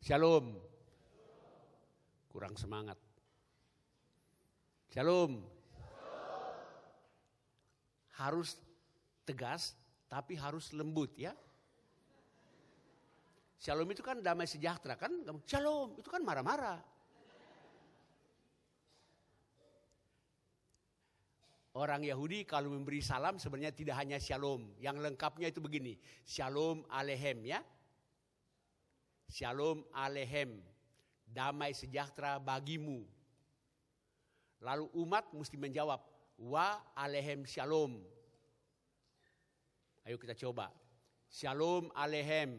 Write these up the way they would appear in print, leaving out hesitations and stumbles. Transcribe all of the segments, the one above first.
Shalom. Kurang semangat. Shalom. Harus tegas, tapi harus lembut ya. Shalom itu kan damai sejahtera kan. Shalom itu kan marah-marah. Orang Yahudi kalau memberi salam sebenarnya tidak hanya shalom. Yang lengkapnya itu begini. Shalom aleichem ya. Shalom aleichem. Damai sejahtera bagimu. Lalu umat mesti menjawab. Wa aleichem shalom. Ayo kita coba. Shalom aleichem.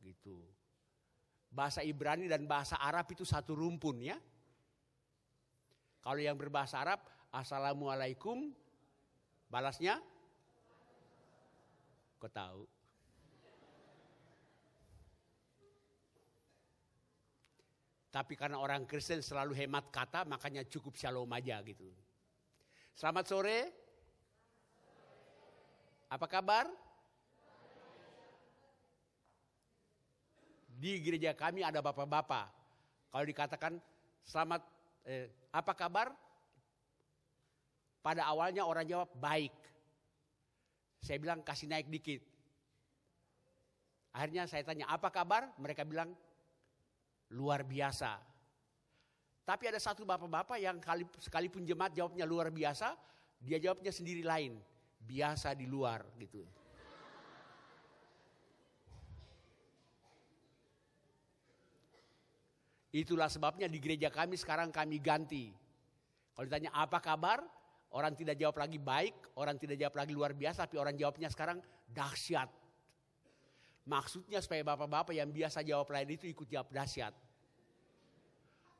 Gitu. Bahasa Ibrani dan bahasa Arab itu satu rumpun ya. Kalau yang berbahasa Arab, Assalamualaikum, balasnya, kau tahu. Tapi karena orang Kristen selalu hemat kata, makanya cukup shalom aja gitu. Selamat sore. Apa kabar? Di gereja kami ada bapak-bapak. Kalau dikatakan selamat apa kabar? Pada awalnya orang jawab baik. Saya bilang kasih naik dikit. Akhirnya saya tanya apa kabar? Mereka bilang luar biasa. Tapi ada satu bapak-bapak yang sekalipun jemaat jawabnya luar biasa, dia jawabnya sendiri lain. Biasa di luar gitu. Itulah sebabnya di gereja kami sekarang kami ganti. Kalau ditanya apa kabar, orang tidak jawab lagi baik, orang tidak jawab lagi luar biasa, tapi orang jawabnya sekarang dahsyat. Maksudnya supaya bapak-bapak yang biasa jawab lain itu ikut jawab dahsyat.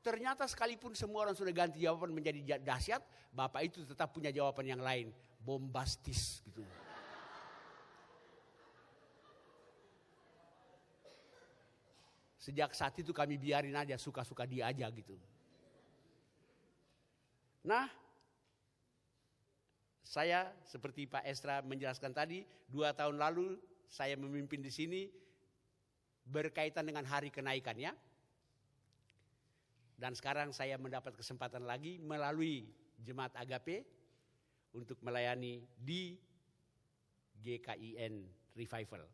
Ternyata sekalipun semua orang sudah ganti jawaban menjadi dahsyat, bapak itu tetap punya jawaban yang lain, bombastis gitu. Sejak saat itu kami biarin aja, suka-suka dia aja gitu. Nah, saya seperti Pak Estra menjelaskan tadi, 2 tahun lalu saya memimpin di sini berkaitan dengan hari kenaikan ya. Dan sekarang saya mendapat kesempatan lagi melalui Jemaat Agape untuk melayani di GKIN Revival.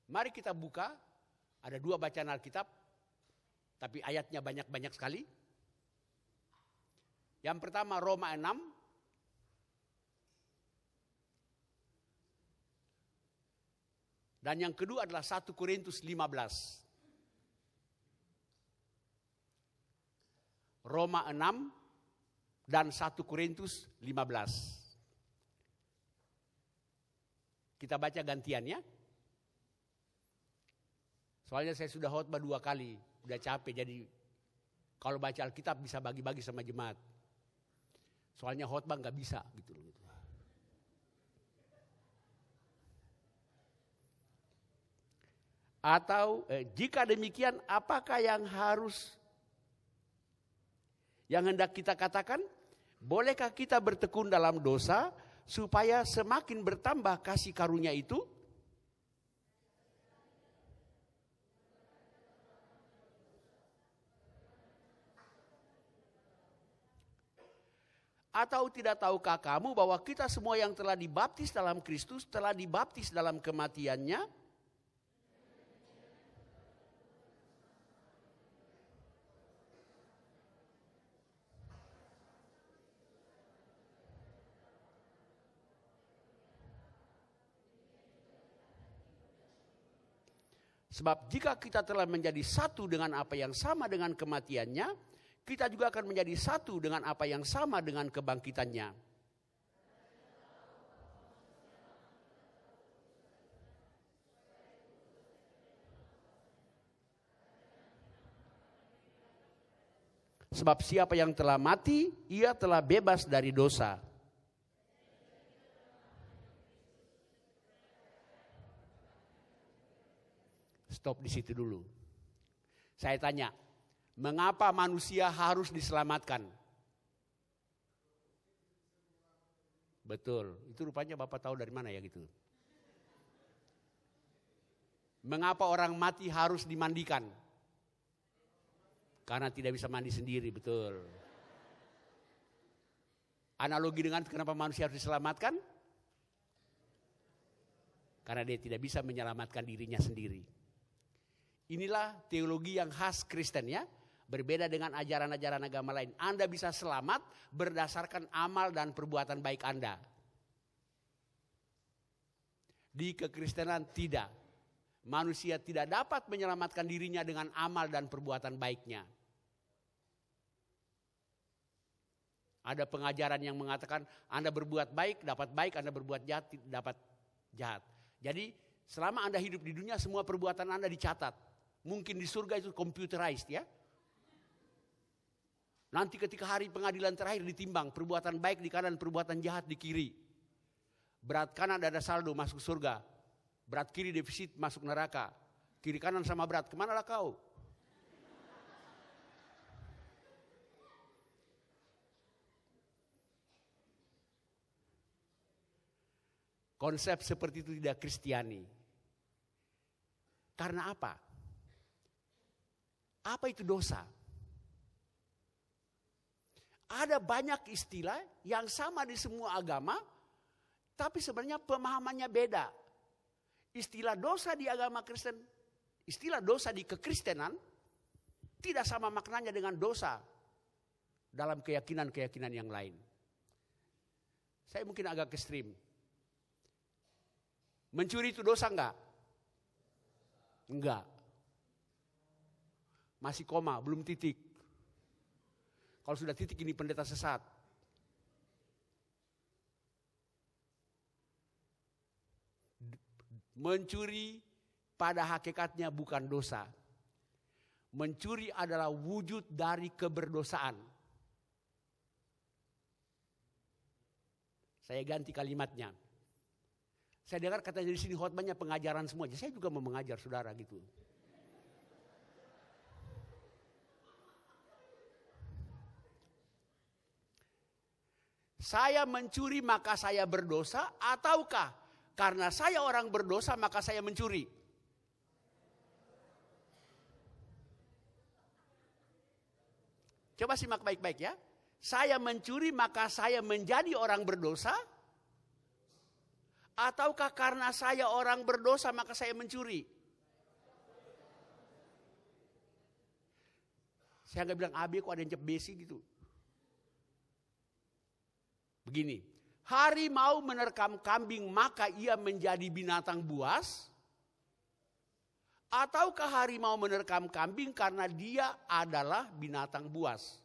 Mari kita buka, ada 2 bacaan Alkitab, tapi ayatnya banyak-banyak sekali. Yang pertama Roma 6. Dan yang kedua adalah 1 Korintus 15. Roma 6 dan 1 Korintus 15. Kita baca gantian ya. Soalnya saya sudah khotbah 2 kali, udah capek. Jadi kalau baca Alkitab bisa bagi-bagi sama jemaat. Soalnya khotbah nggak bisa gitu. Atau jika demikian, apakah yang hendak kita katakan? Bolehkah kita bertekun dalam dosa supaya semakin bertambah kasih karunia itu? Atau tidak tahukah kamu bahwa kita semua yang telah dibaptis dalam Kristus telah dibaptis dalam kematiannya? Sebab jika kita telah menjadi satu dengan apa yang sama dengan kematiannya, kita juga akan menjadi satu dengan apa yang sama dengan kebangkitannya. Sebab siapa yang telah mati, ia telah bebas dari dosa. Stop di situ dulu. Saya tanya, mengapa manusia harus diselamatkan? Betul, itu rupanya Bapak tahu dari mana ya gitu. Mengapa orang mati harus dimandikan? Karena tidak bisa mandi sendiri, betul. Analogi dengan kenapa manusia harus diselamatkan? Karena dia tidak bisa menyelamatkan dirinya sendiri. Inilah teologi yang khas Kristen ya. Berbeda dengan ajaran-ajaran agama lain. Anda bisa selamat berdasarkan amal dan perbuatan baik Anda. Di kekristenan tidak. Manusia tidak dapat menyelamatkan dirinya dengan amal dan perbuatan baiknya. Ada pengajaran yang mengatakan Anda berbuat baik, dapat baik, Anda berbuat jahat, dapat jahat. Jadi selama Anda hidup di dunia semua perbuatan Anda dicatat. Mungkin di surga itu computerized ya. Nanti ketika hari pengadilan terakhir ditimbang perbuatan baik di kanan, perbuatan jahat di kiri. Berat kanan ada saldo masuk surga. Berat kiri defisit masuk neraka. Kiri kanan sama berat, kemana lah kau? Konsep seperti itu tidak Kristiani. Karena apa? Apa itu dosa? Ada banyak istilah yang sama di semua agama, tapi sebenarnya pemahamannya beda. Istilah dosa di agama Kristen, istilah dosa di kekristenan, tidak sama maknanya dengan dosa dalam keyakinan-keyakinan yang lain. Saya mungkin agak ekstrim. Mencuri itu dosa enggak? Enggak. Masih koma, belum titik. Kalau sudah titik ini pendeta sesat. Mencuri pada hakikatnya bukan dosa. Mencuri adalah wujud dari keberdosaan. Saya ganti kalimatnya. Saya dengar kata di sini khotbahnya pengajaran semua. Saya juga mau mengajar saudara gitu. Saya mencuri maka saya berdosa, ataukah karena saya orang berdosa maka saya mencuri? Coba simak baik-baik ya. Saya mencuri maka saya menjadi orang berdosa, ataukah karena saya orang berdosa maka saya mencuri? Saya nggak bilang AB kok ada yang cep besi gitu. Begini, harimau menerkam kambing maka ia menjadi binatang buas? Ataukah harimau menerkam kambing karena dia adalah binatang buas?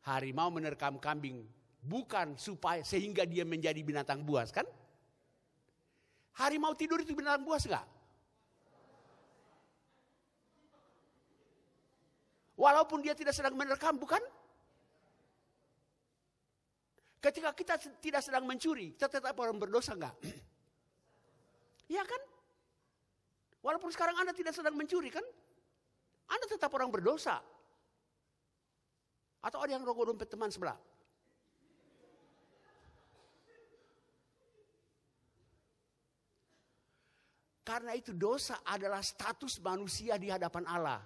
Harimau menerkam kambing bukan supaya sehingga dia menjadi binatang buas kan? Harimau tidur itu binatang buas enggak? Walaupun dia tidak sedang menerkam, bukan? Ketika kita tidak sedang mencuri, kita tetap orang berdosa enggak? Iya kan? Walaupun sekarang Anda tidak sedang mencuri kan? Anda tetap orang berdosa. Atau ada yang rokok dompet teman sebelah? Karena itu dosa adalah status manusia di hadapan Allah.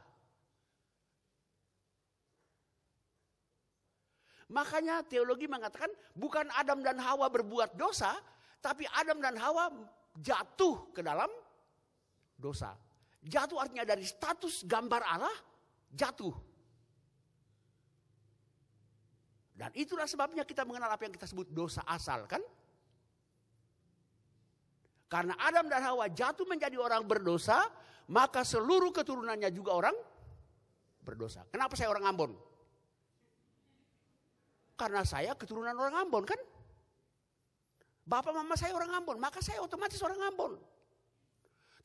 Makanya teologi mengatakan bukan Adam dan Hawa berbuat dosa, tapi Adam dan Hawa jatuh ke dalam dosa. Jatuh artinya dari status gambar Allah, jatuh. Dan itulah sebabnya kita mengenal apa yang kita sebut dosa asal kan? Karena Adam dan Hawa jatuh menjadi orang berdosa, maka seluruh keturunannya juga orang berdosa. Kenapa saya orang Ambon? Karena saya keturunan orang Ambon kan. Bapak mama saya orang Ambon, maka saya otomatis orang Ambon.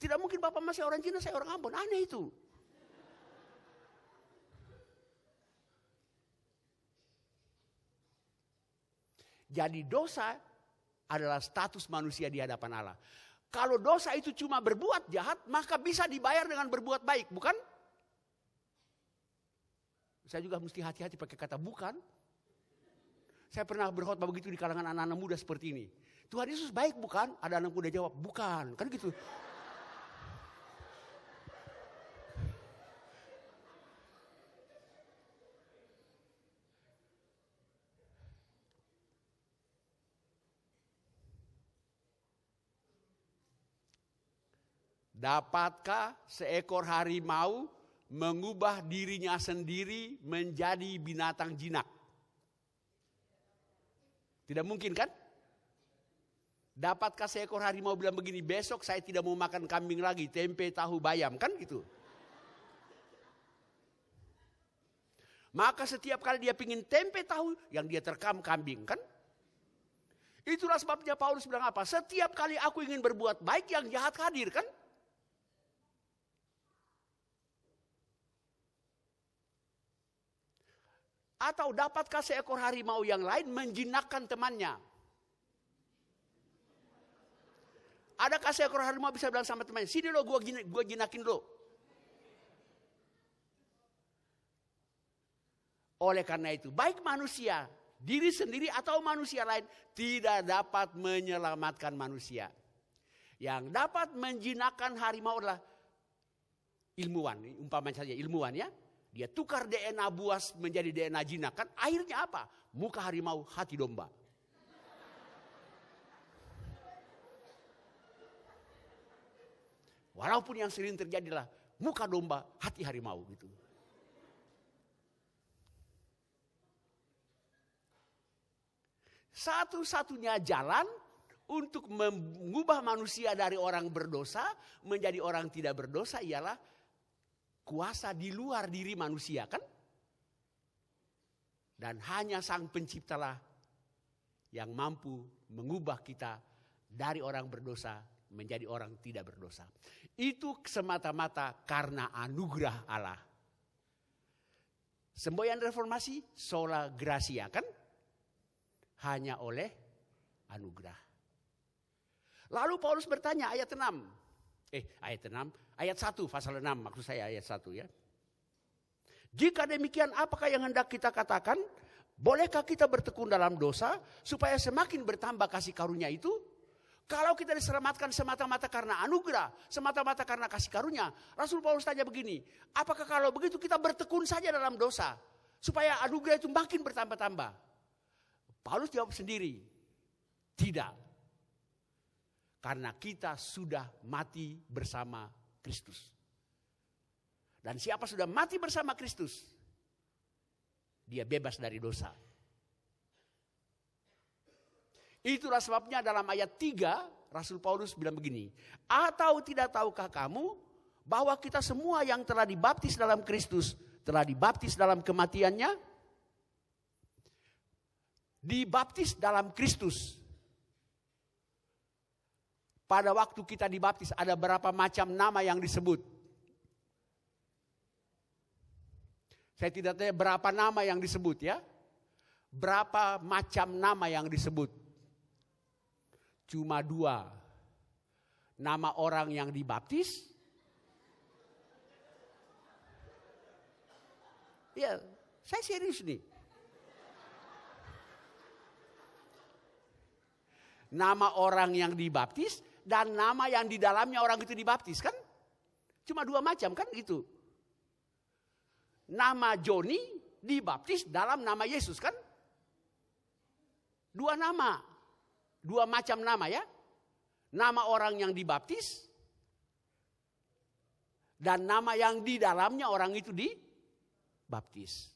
Tidak mungkin bapak mama saya orang Cina, saya orang Ambon. Aneh itu. Jadi dosa adalah status manusia di hadapan Allah. Kalau dosa itu cuma berbuat jahat, maka bisa dibayar dengan berbuat baik, bukan? Saya juga mesti hati-hati pakai kata bukan. Saya pernah berkhotbah begitu di kalangan anak-anak muda seperti ini. Tuhan Yesus baik bukan? Ada anak muda jawab, bukan. Kan gitu. Dapatkah seekor harimau mengubah dirinya sendiri menjadi binatang jinak? Tidak mungkin kan? Dapatkah seekor harimau bilang begini, besok saya tidak mau makan kambing lagi, tempe, tahu, bayam, kan gitu. Maka setiap kali dia pingin tempe, tahu, yang dia terkam kambing, kan? Itulah sebabnya Paulus bilang apa? Setiap kali aku ingin berbuat baik, yang jahat hadir, kan? Atau dapatkah seekor harimau yang lain menjinakkan temannya? Adakah seekor harimau bisa bilang sama temannya, sini lo gua jinakin lo. Oleh karena itu, baik manusia, diri sendiri atau manusia lain, tidak dapat menyelamatkan manusia. Yang dapat menjinakkan harimau adalah ilmuwan, umpamanya saja ilmuwan ya. Dia tukar DNA buas menjadi DNA jinak, kan akhirnya apa? Muka harimau, hati domba. Walaupun yang sering terjadi adalah muka domba, hati harimau gitu. Satu-satunya jalan untuk mengubah manusia dari orang berdosa menjadi orang tidak berdosa ialah kuasa di luar diri manusia, kan? Dan hanya Sang Penciptalah yang mampu mengubah kita dari orang berdosa menjadi orang tidak berdosa. Itu semata-mata karena anugerah Allah. Semboyan reformasi sola gratia, kan? Hanya oleh anugerah. Lalu Paulus bertanya ayat 6. Ayat 1 pasal 6 maksud saya ayat 1 ya. Jika demikian apakah yang hendak kita katakan? Bolehkah kita bertekun dalam dosa supaya semakin bertambah kasih karunia itu? Kalau kita diselamatkan semata-mata karena anugerah, semata-mata karena kasih karunia, Rasul Paulus tanya begini, apakah kalau begitu kita bertekun saja dalam dosa supaya anugerah itu makin bertambah-tambah? Paulus jawab sendiri, tidak. Karena kita sudah mati bersama Kristus. Dan siapa sudah mati bersama Kristus, dia bebas dari dosa. Itulah sebabnya dalam ayat 3 Rasul Paulus bilang begini, atau tidak tahukah kamu bahwa kita semua yang telah dibaptis dalam Kristus telah dibaptis dalam kematiannya? Dibaptis dalam Kristus. Pada waktu kita dibaptis ada berapa macam nama yang disebut? Saya tidak tahu berapa nama yang disebut ya. Berapa macam nama yang disebut? Cuma 2. Nama orang yang dibaptis. Ya, saya serius nih. Nama orang yang dibaptis dan nama yang di dalamnya orang itu dibaptis, kan? Cuma 2 macam, kan gitu. Nama Joni dibaptis dalam nama Yesus, kan? 2 nama. 2 macam nama ya. Nama orang yang dibaptis dan nama yang di dalamnya orang itu dibaptis.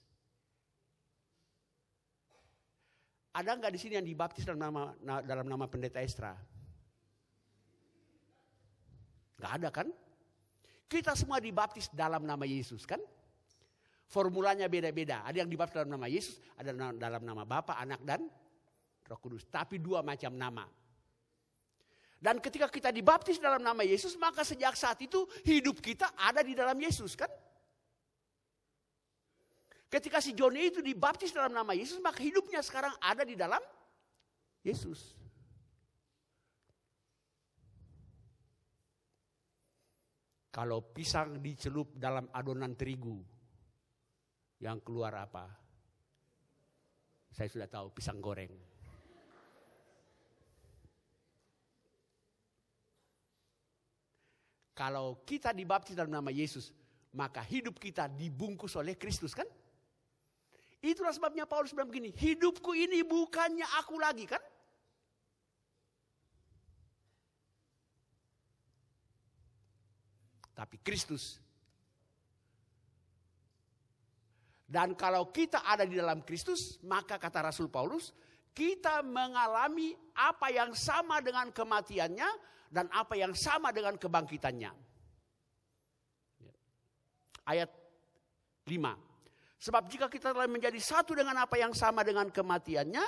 Ada nggak di sini yang dibaptis dalam nama Pendeta Estra? Nggak ada kan? Kita semua dibaptis dalam nama Yesus, kan? Formulanya beda-beda. Ada yang dibaptis dalam nama Yesus, ada dalam nama Bapa, Anak dan Roh Kudus. Tapi 2 macam nama. Dan ketika kita dibaptis dalam nama Yesus, maka sejak saat itu hidup kita ada di dalam Yesus, kan? Ketika si Joni itu dibaptis dalam nama Yesus, maka hidupnya sekarang ada di dalam Yesus. Kalau pisang dicelup dalam adonan terigu, yang keluar apa? Saya sudah tahu, pisang goreng. Kalau kita dibaptis dalam nama Yesus, maka hidup kita dibungkus oleh Kristus kan? Itulah sebabnya Paulus bilang begini, hidupku ini bukannya aku lagi kan? Tapi Kristus. Dan kalau kita ada di dalam Kristus, maka kata Rasul Paulus, kita mengalami apa yang sama dengan kematiannya dan apa yang sama dengan kebangkitannya. Ayat 5. Sebab jika kita telah menjadi satu dengan apa yang sama dengan kematiannya,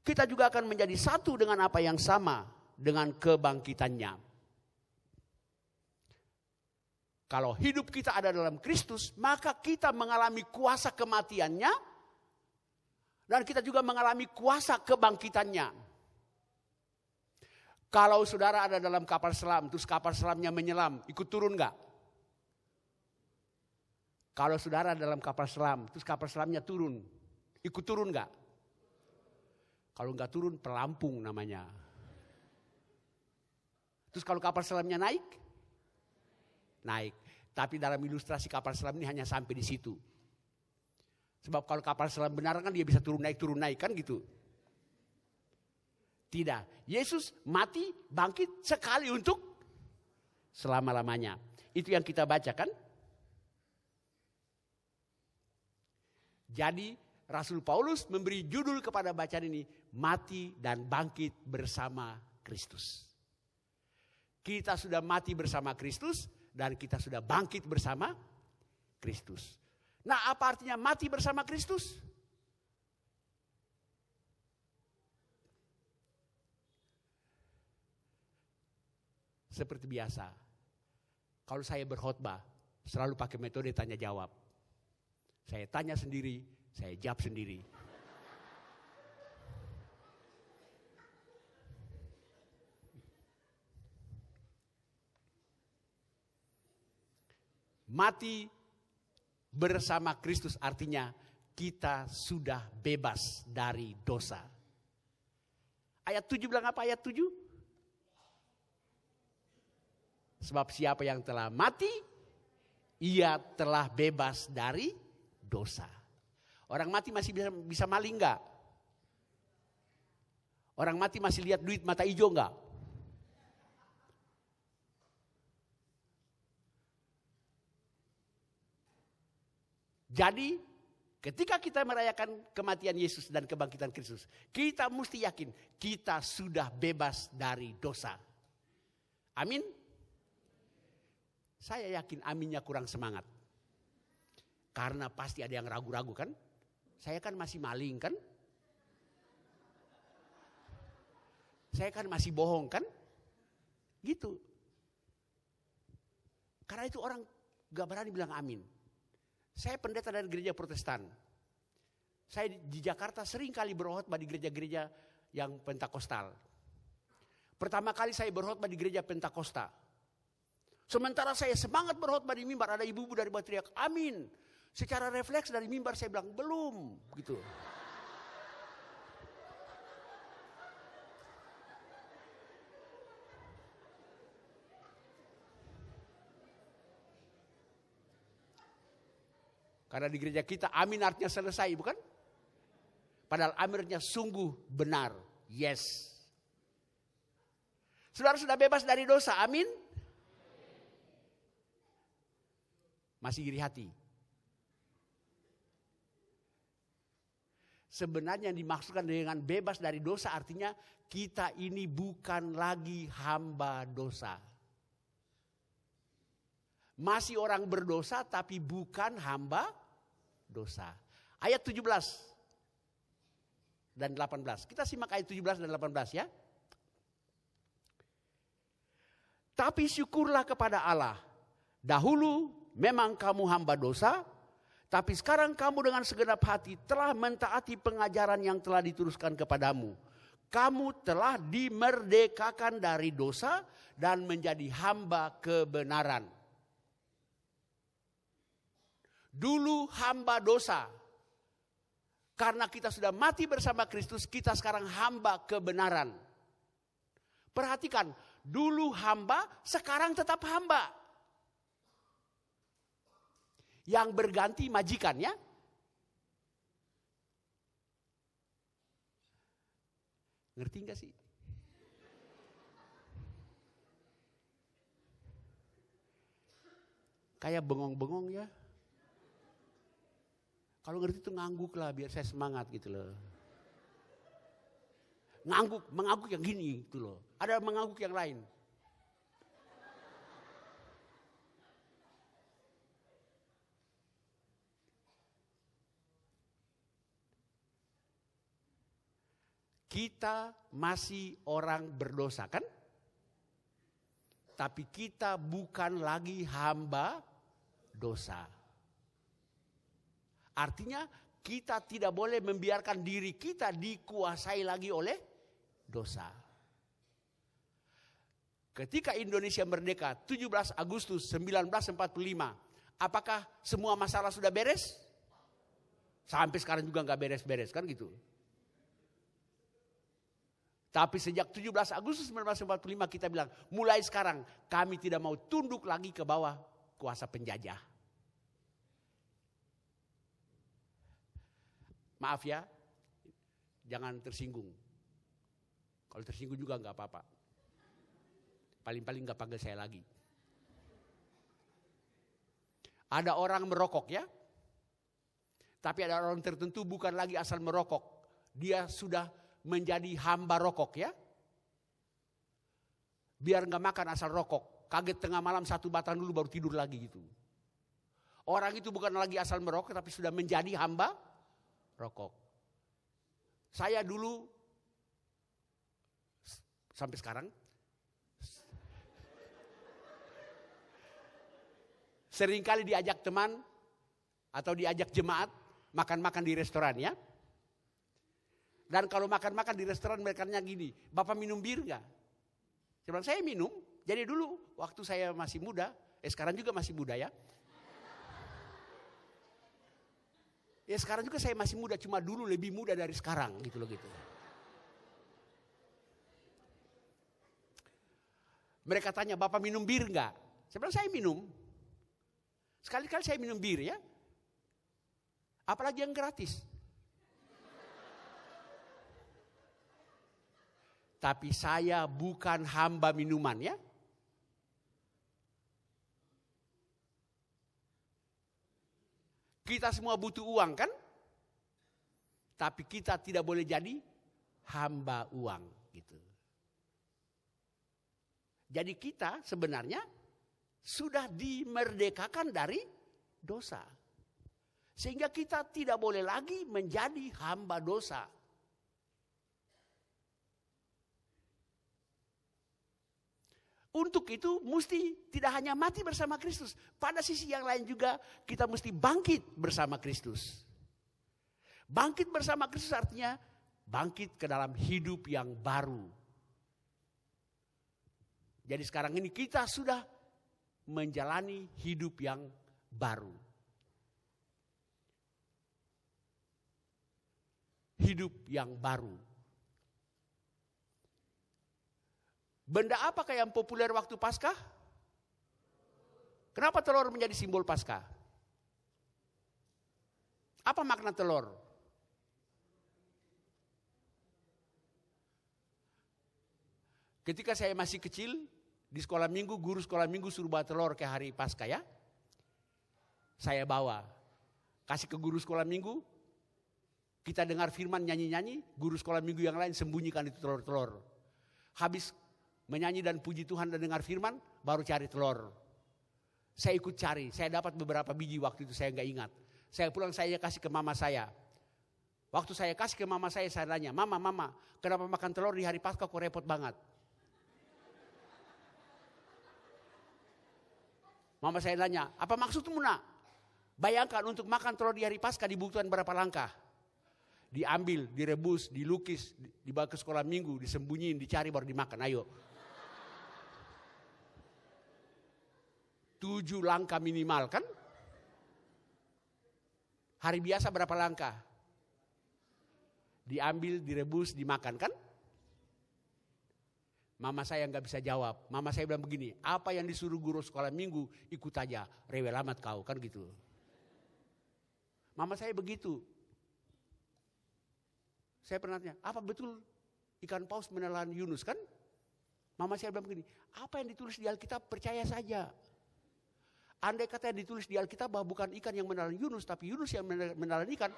kita juga akan menjadi satu dengan apa yang sama dengan kebangkitannya. Kalau hidup kita ada dalam Kristus, maka kita mengalami kuasa kematiannya dan kita juga mengalami kuasa kebangkitannya. Kalau saudara ada dalam kapal selam, terus kapal selamnya menyelam, ikut turun enggak? Kalau saudara dalam kapal selam, terus kapal selamnya turun, ikut turun enggak? Kalau enggak turun, pelampung namanya. Terus kalau kapal selamnya naik? Naik. Tapi dalam ilustrasi kapal selam ini hanya sampai di situ. Sebab kalau kapal selam benar kan dia bisa turun naik kan gitu. Tidak. Yesus mati, bangkit sekali untuk selama-lamanya. Itu yang kita baca kan? Jadi Rasul Paulus memberi judul kepada bacaan ini, mati dan bangkit bersama Kristus. Kita sudah mati bersama Kristus dan kita sudah bangkit bersama Kristus. Nah, apa artinya mati bersama Kristus? Seperti biasa, kalau saya berkhotbah selalu pakai metode tanya jawab. Saya tanya sendiri, saya jawab sendiri. Mati bersama Kristus artinya kita sudah bebas dari dosa. Ayat 7 bilang apa ayat 7? Sebab siapa yang telah mati, ia telah bebas dari dosa. Orang mati masih bisa maling enggak? Orang mati masih lihat duit mata hijau enggak? Jadi ketika kita merayakan kematian Yesus dan kebangkitan Kristus, kita mesti yakin kita sudah bebas dari dosa. Amin. Saya yakin aminnya kurang semangat. Karena pasti ada yang ragu-ragu kan. Saya kan masih maling kan. Saya kan masih bohong kan. Gitu. Karena itu orang gak berani bilang amin. Saya pendeta dari gereja Protestan. Saya di Jakarta sering kali berkhotbah di gereja-gereja yang Pentakostal. Pertama kali saya berkhotbah di gereja Pentakosta. Sementara saya semangat berkhotbah di mimbar, ada ibu-ibu dari bawah teriak, amin. Secara refleks dari mimbar saya bilang, belum. Gitu. Karena di gereja kita amin artinya selesai, bukan? Padahal amin artinya sungguh benar. Yes. Saudara sudah bebas dari dosa, amin? Masih iri hati. Sebenarnya yang dimaksudkan dengan bebas dari dosa artinya kita ini bukan lagi hamba dosa. Masih orang berdosa tapi bukan hamba dosa. Ayat 17 dan 18. Kita simak ayat 17 dan 18 ya. Tapi syukurlah kepada Allah. Dahulu memang kamu hamba dosa, tapi sekarang kamu dengan segenap hati telah mentaati pengajaran yang telah diteruskan kepadamu. Kamu telah dimerdekakan dari dosa dan menjadi hamba kebenaran. Dulu hamba dosa. Karena kita sudah mati bersama Kristus, kita sekarang hamba kebenaran. Perhatikan, dulu hamba, sekarang tetap hamba. Yang berganti majikan ya. Ngerti gak sih? Kayak bengong-bengong ya. Kalau ngerti itu ngangguk lah biar saya semangat gitu loh. Mengangguk yang gini gitu loh. Ada mengangguk yang lain. Kita masih orang berdosa kan? Tapi kita bukan lagi hamba dosa. Artinya kita tidak boleh membiarkan diri kita dikuasai lagi oleh dosa. Ketika Indonesia merdeka 17 Agustus 1945, apakah semua masalah sudah beres? Sampai sekarang juga nggak beres-beres kan gitu. Tapi sejak 17 Agustus 1945 kita bilang, mulai sekarang kami tidak mau tunduk lagi ke bawah kuasa penjajah. Maaf ya, jangan tersinggung. Kalau tersinggung juga nggak apa-apa. Paling-paling nggak panggil saya lagi. Ada orang merokok ya, tapi ada orang tertentu bukan lagi asal merokok. Dia sudah menjadi hamba rokok ya. Biar nggak makan asal rokok. Kaget tengah malam 1 batang dulu baru tidur lagi gitu. Orang itu bukan lagi asal merokok tapi sudah menjadi hamba rokok. Saya dulu sampai sekarang seringkali diajak teman atau diajak jemaat makan-makan di restoran ya. Dan kalau makan-makan di restoran mereka nanya gini, Bapak minum bir nggak? Saya bilang, saya minum. Jadi dulu waktu saya masih muda, sekarang juga masih muda ya. Ya sekarang juga saya masih muda, cuma dulu lebih muda dari sekarang gitu loh gitu. Mereka tanya, Bapak minum bir enggak? Saya bilang, saya minum. Sekali-kali saya minum bir ya. Apalagi yang gratis. Tapi saya bukan hamba minuman ya. Kita semua butuh uang kan? Tapi kita tidak boleh jadi hamba uang gitu. Jadi kita sebenarnya sudah dimerdekakan dari dosa. Sehingga kita tidak boleh lagi menjadi hamba dosa. Untuk itu mesti tidak hanya mati bersama Kristus. Pada sisi yang lain juga kita mesti bangkit bersama Kristus. Bangkit bersama Kristus artinya bangkit ke dalam hidup yang baru. Jadi sekarang ini kita sudah menjalani hidup yang baru. Hidup yang baru. Benda apakah yang populer waktu Paskah? Kenapa telur menjadi simbol Paskah? Apa makna telur? Ketika saya masih kecil, di sekolah minggu, guru sekolah minggu suruh bawa telur ke hari Paskah ya. Saya bawa. Kasih ke guru sekolah minggu, kita dengar firman nyanyi-nyanyi, guru sekolah minggu yang lain sembunyikan itu telur-telur. Habis menyanyi dan puji Tuhan dan dengar firman, baru cari telur. Saya ikut cari, saya dapat beberapa biji waktu itu, saya nggak ingat. Saya pulang, saya kasih ke mama saya. Waktu saya kasih ke mama saya tanya, Mama, kenapa makan telur di hari Paskah kok repot banget? Mama saya nanya, apa maksudmu nak? Bayangkan untuk makan telur di hari Paskah dibutuhkan berapa langkah? Diambil, direbus, dilukis, dibawa ke sekolah minggu, disembunyiin, dicari baru dimakan, ayo. 7 langkah minimal kan? Hari biasa berapa langkah? Diambil, direbus, dimakan kan? Mama saya nggak bisa jawab. Mama saya bilang begini, apa yang disuruh guru sekolah minggu, ikut aja. Rewel amat kau, kan gitu. Mama saya begitu. Saya pernah tanya, apa betul ikan paus menelan Yunus kan? Mama saya bilang begini, apa yang ditulis di Alkitab percaya saja. Andai kata yang ditulis di Alkitab bahwa bukan ikan yang menelan Yunus, tapi Yunus yang menelan ikan.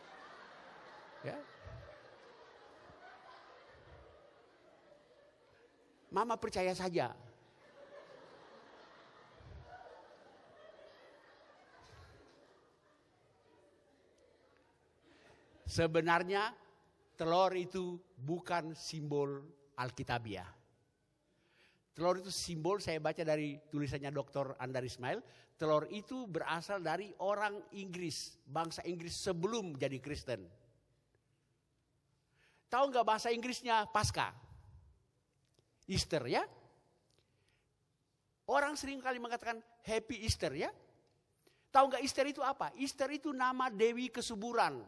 Ya. Mama percaya saja. Sebenarnya telur itu bukan simbol Alkitabiah. Telur itu simbol, saya baca dari tulisannya Dr. Andar Ismail. Telur itu berasal dari orang Inggris, bangsa Inggris sebelum jadi Kristen. Tahu nggak bahasa Inggrisnya Paskah? Easter ya. Orang sering kali mengatakan Happy Easter ya. Tahu nggak Easter itu apa? Easter itu nama Dewi Kesuburan.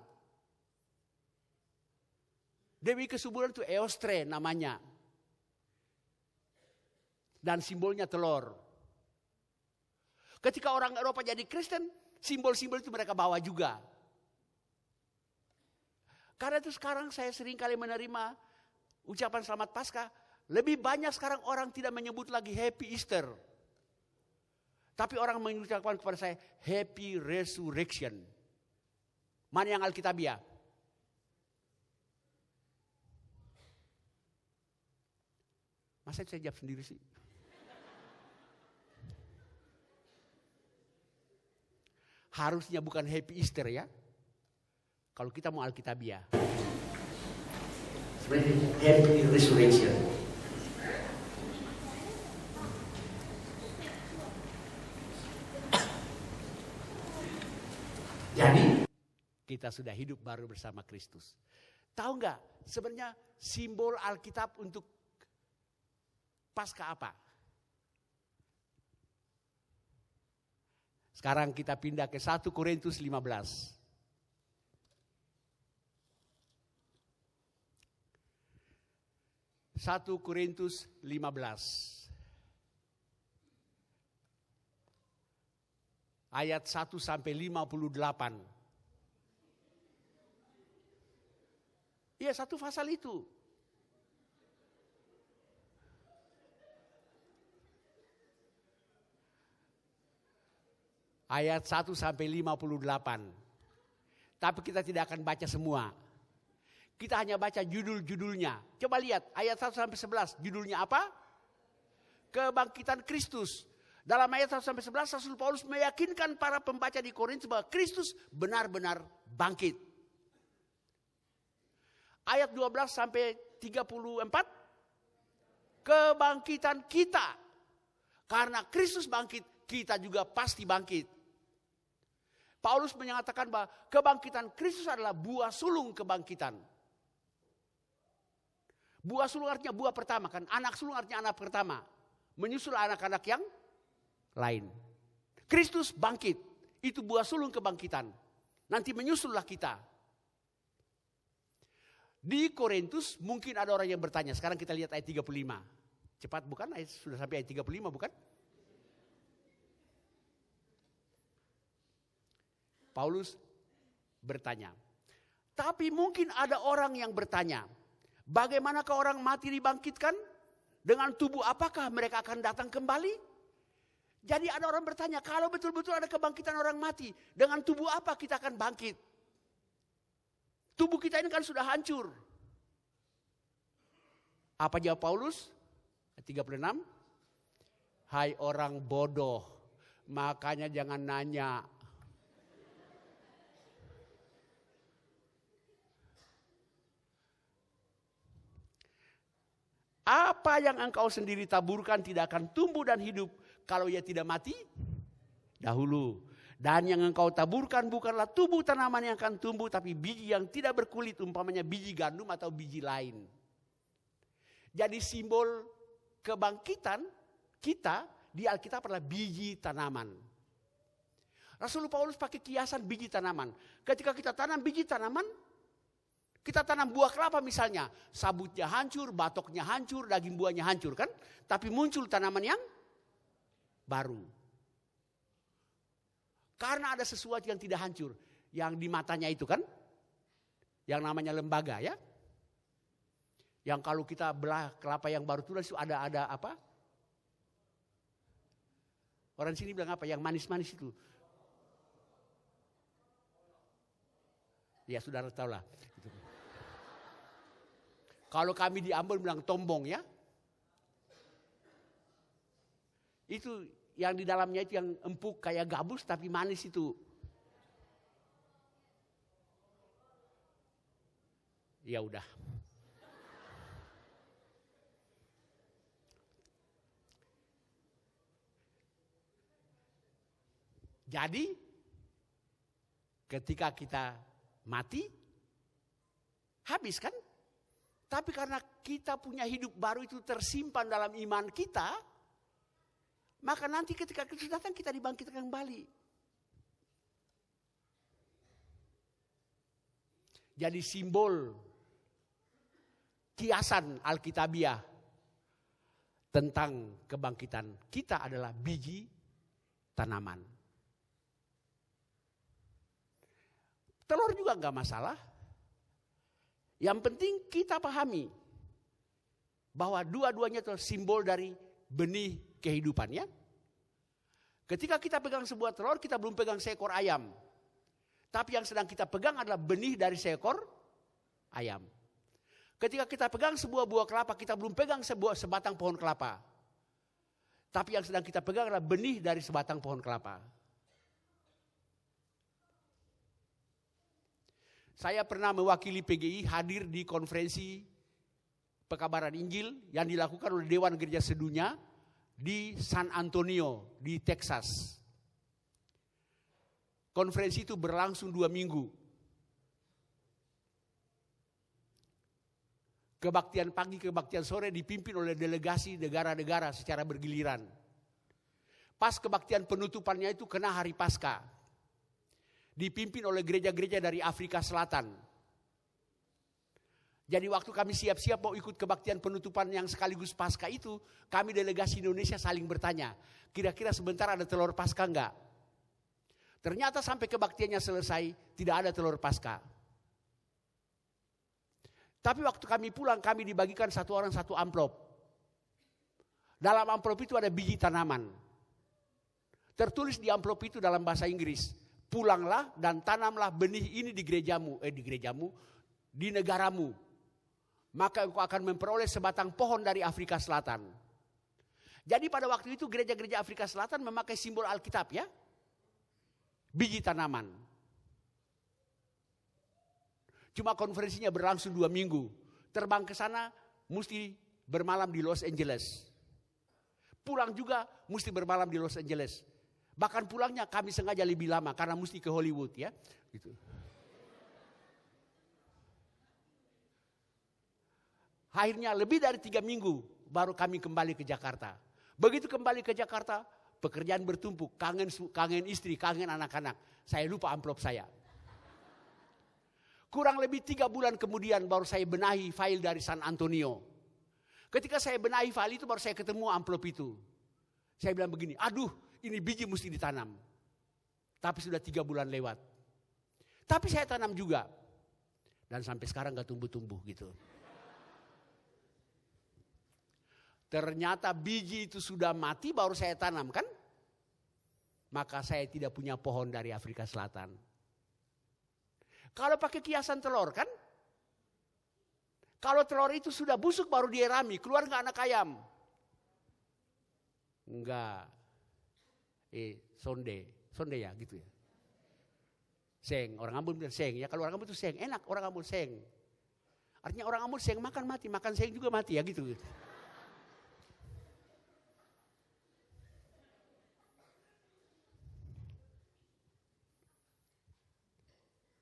Dewi Kesuburan itu Eostre namanya. Dan simbolnya telur. Ketika orang Eropa jadi Kristen, simbol-simbol itu mereka bawa juga. Karena itu sekarang saya sering kali menerima ucapan selamat Paskah. Lebih banyak sekarang orang tidak menyebut lagi Happy Easter. Tapi orang mengucapkan kepada saya Happy Resurrection. Mana yang Alkitabiah? Masa saya jawab sendiri sih? Harusnya bukan Happy Easter ya. Kalau kita mau Alkitabiah. Sebenarnya Happy Resurrection. Jadi kita sudah hidup baru bersama Kristus. Tahu nggak sebenarnya simbol Alkitab untuk Paskah apa? Sekarang kita pindah ke 1 Korintus 15. 1 Korintus 15. Ayat 1 sampai 58. Iya, satu pasal itu. Ayat 1 sampai 58. Tapi kita tidak akan baca semua. Kita hanya baca judul-judulnya. Coba lihat ayat 1 sampai 11. Judulnya apa? Kebangkitan Kristus. Dalam ayat 1 sampai 11 Rasul Paulus meyakinkan para pembaca di Korintus bahwa Kristus benar-benar bangkit. Ayat 12 sampai 34. Kebangkitan kita. Karena Kristus bangkit, kita juga pasti bangkit. Paulus menyatakan bahwa kebangkitan Kristus adalah buah sulung kebangkitan. Buah sulung artinya buah pertama kan. Anak sulung artinya anak pertama. Menyusul anak-anak yang lain. Kristus bangkit. Itu buah sulung kebangkitan. Nanti menyusullah kita. Di Korintus mungkin ada orang yang bertanya. Sekarang kita lihat ayat 35. Cepat bukan? Sudah sampai ayat 35 bukan? Paulus bertanya. Tapi mungkin ada orang yang bertanya. Bagaimanakah orang mati dibangkitkan? Dengan tubuh apakah mereka akan datang kembali? Jadi ada orang bertanya, kalau betul-betul ada kebangkitan orang mati, dengan tubuh apa kita akan bangkit? Tubuh kita ini kan sudah hancur. Apa jawab Paulus? 36. Hai orang bodoh, makanya jangan nanya. Apa yang engkau sendiri taburkan tidak akan tumbuh dan hidup kalau ia tidak mati dahulu. Dan yang engkau taburkan bukanlah tubuh tanaman yang akan tumbuh, tapi biji yang tidak berkulit, umpamanya biji gandum atau biji lain. Jadi simbol kebangkitan kita di Alkitab adalah biji tanaman. Rasul Paulus pakai kiasan biji tanaman. Ketika kita tanam biji tanaman, Kita tanam buah kelapa misalnya, sabutnya hancur, batoknya hancur, daging buahnya hancur kan? Tapi muncul tanaman yang baru. Karena ada sesuatu yang tidak hancur, yang di matanya itu kan, yang namanya lembaga ya. Yang kalau kita belah kelapa yang baru tulis itu ada apa? Orang sini bilang apa? Yang manis-manis itu. Ya sudah tahu lah. Kalau kami di Ambon bilang tombong ya. Itu yang di dalamnya itu yang empuk kayak gabus tapi manis itu. Ya udah. Jadi ketika kita mati habis kan? Tapi karena kita punya hidup baru itu tersimpan dalam iman kita, maka nanti ketika Kristus datang kita dibangkitkan kembali. Jadi simbol kiasan Alkitabiah tentang kebangkitan kita adalah biji tanaman. Telur juga enggak masalah. Yang penting kita pahami bahwa dua-duanya itu simbol dari benih kehidupannya. Ketika kita pegang sebuah telur, kita belum pegang seekor ayam. Tapi yang sedang kita pegang adalah benih dari seekor ayam. Ketika kita pegang sebuah buah kelapa, kita belum pegang sebatang pohon kelapa. Tapi yang sedang kita pegang adalah benih dari sebatang pohon kelapa. Saya pernah mewakili PGI hadir di konferensi pekabaran Injil yang dilakukan oleh Dewan Gereja Sedunia di San Antonio, di Texas. Konferensi itu berlangsung 2 minggu. Kebaktian pagi, kebaktian sore dipimpin oleh delegasi negara-negara secara bergiliran. Pas kebaktian penutupannya itu kena hari Paskah. Dipimpin oleh gereja-gereja dari Afrika Selatan. Jadi waktu kami siap-siap mau ikut kebaktian penutupan yang sekaligus Paskah itu, kami delegasi Indonesia saling bertanya, kira-kira sebentar ada telur Paskah enggak? Ternyata sampai kebaktiannya selesai, tidak ada telur Paskah. Tapi waktu kami pulang, kami dibagikan satu orang satu amplop. Dalam amplop itu ada biji tanaman. Tertulis di amplop itu dalam bahasa Inggris, pulanglah dan tanamlah benih ini di negaramu. Maka engkau akan memperoleh sebatang pohon dari Afrika Selatan. Jadi pada waktu itu gereja-gereja Afrika Selatan memakai simbol Alkitab ya. Biji tanaman. Cuma konferensinya berlangsung 2 minggu. Terbang ke sana mesti bermalam di Los Angeles. Pulang juga mesti bermalam di Los Angeles. Bahkan pulangnya kami sengaja lebih lama karena mesti ke Hollywood ya. Gitu. Akhirnya lebih dari 3 minggu baru kami kembali ke Jakarta. Begitu kembali ke Jakarta, pekerjaan bertumpuk, kangen istri, kangen anak-anak. Saya lupa amplop saya. Kurang lebih 3 bulan kemudian baru saya benahi file dari San Antonio. Ketika saya benahi file itu baru saya ketemu amplop itu. Saya bilang begini, aduh ini biji mesti ditanam. Tapi sudah 3 bulan lewat. Tapi saya tanam juga. Dan sampai sekarang gak tumbuh-tumbuh gitu. Ternyata biji itu sudah mati baru saya tanam kan. Maka saya tidak punya pohon dari Afrika Selatan. Kalau pakai kiasan telur kan. Kalau telur itu sudah busuk baru dierami. Keluar gak anak ayam? Enggak. Sonde ya gitu ya. Seng, orang Ambon bilang seng ya. Kalau orang Ambon itu seng, enak orang Ambon seng. Artinya orang Ambon seng makan mati, makan seng juga mati ya gitu.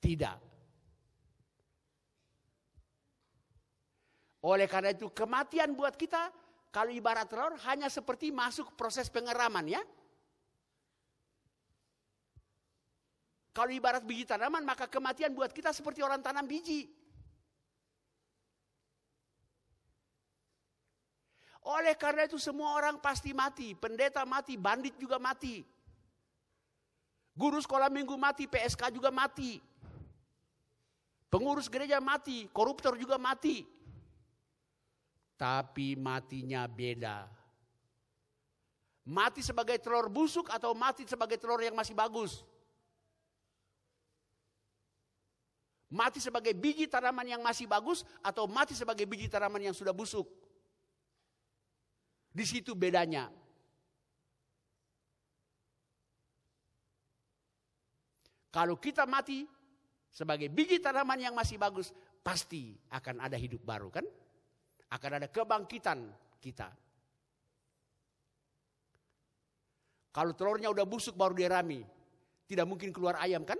Tidak. Oleh karena itu kematian buat kita kalau ibarat telur hanya seperti masuk proses pengeraman ya. Kalau ibarat biji tanaman maka kematian buat kita seperti orang tanam biji. Oleh karena itu semua orang pasti mati. Pendeta mati, bandit juga mati. Guru sekolah minggu mati, PSK juga mati. Pengurus gereja mati, koruptor juga mati. Tapi matinya beda. Mati sebagai telur busuk atau mati sebagai telur yang masih bagus. Mati sebagai biji tanaman yang masih bagus atau mati sebagai biji tanaman yang sudah busuk. Di situ bedanya. Kalau kita mati sebagai biji tanaman yang masih bagus, pasti akan ada hidup baru kan? Akan ada kebangkitan kita. Kalau telurnya udah busuk baru dirami, tidak mungkin keluar ayam kan?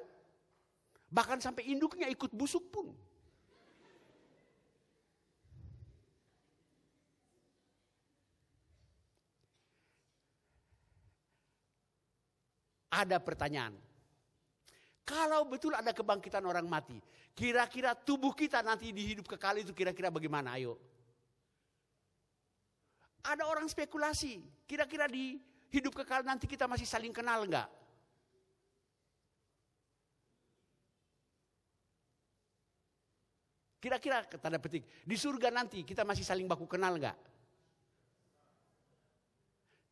Bahkan sampai induknya ikut busuk pun. Ada pertanyaan. Kalau betul ada kebangkitan orang mati, kira-kira tubuh kita nanti di hidup kekal itu kira-kira bagaimana? Ayo. Ada orang spekulasi, kira-kira di hidup kekal nanti kita masih saling kenal enggak? Kira-kira tanda petik, di surga nanti kita masih saling baku kenal enggak?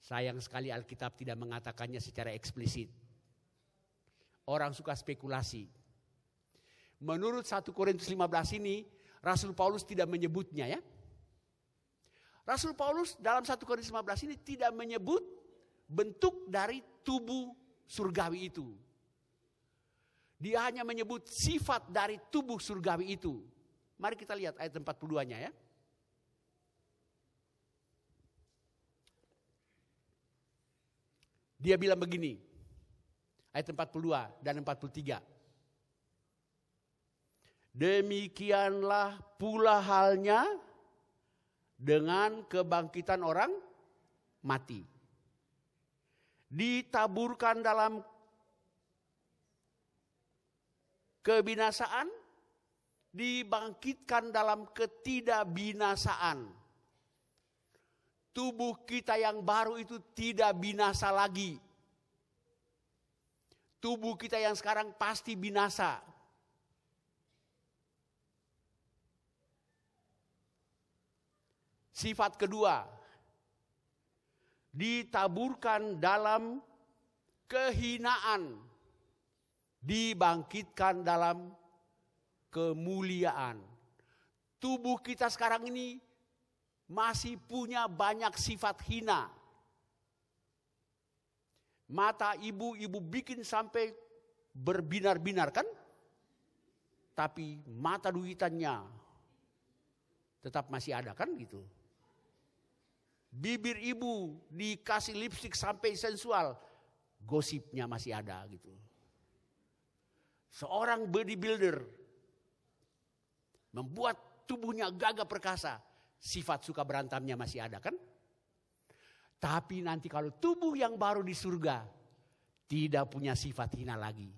Sayang sekali Alkitab tidak mengatakannya secara eksplisit. Orang suka spekulasi. Menurut 1 Korintus 15 ini, Rasul Paulus tidak menyebutnya ya. Rasul Paulus dalam 1 Korintus 15 ini tidak menyebut bentuk dari tubuh surgawi itu. Dia hanya menyebut sifat dari tubuh surgawi itu. Mari kita lihat ayat 42-nya ya. Dia bilang begini, ayat 42 dan 43. Demikianlah pula halnya dengan kebangkitan orang mati. Ditaburkan dalam kebinasaan, dibangkitkan dalam ketidakbinasaan. Tubuh kita yang baru itu tidak binasa lagi. Tubuh kita yang sekarang pasti binasa. Sifat kedua, ditaburkan dalam kehinaan, dibangkitkan dalam kemuliaan. Tubuh kita sekarang ini masih punya banyak sifat hina. Mata ibu bikin sampai berbinar-binar kan? Tapi mata duitannya tetap masih ada kan gitu. Bibir ibu dikasih lipstik sampai sensual, gosipnya masih ada gitu. Seorang bodybuilder membuat tubuhnya gagah perkasa, sifat suka berantamnya masih ada kan? Tapi nanti kalau tubuh yang baru di surga tidak punya sifat hina lagi.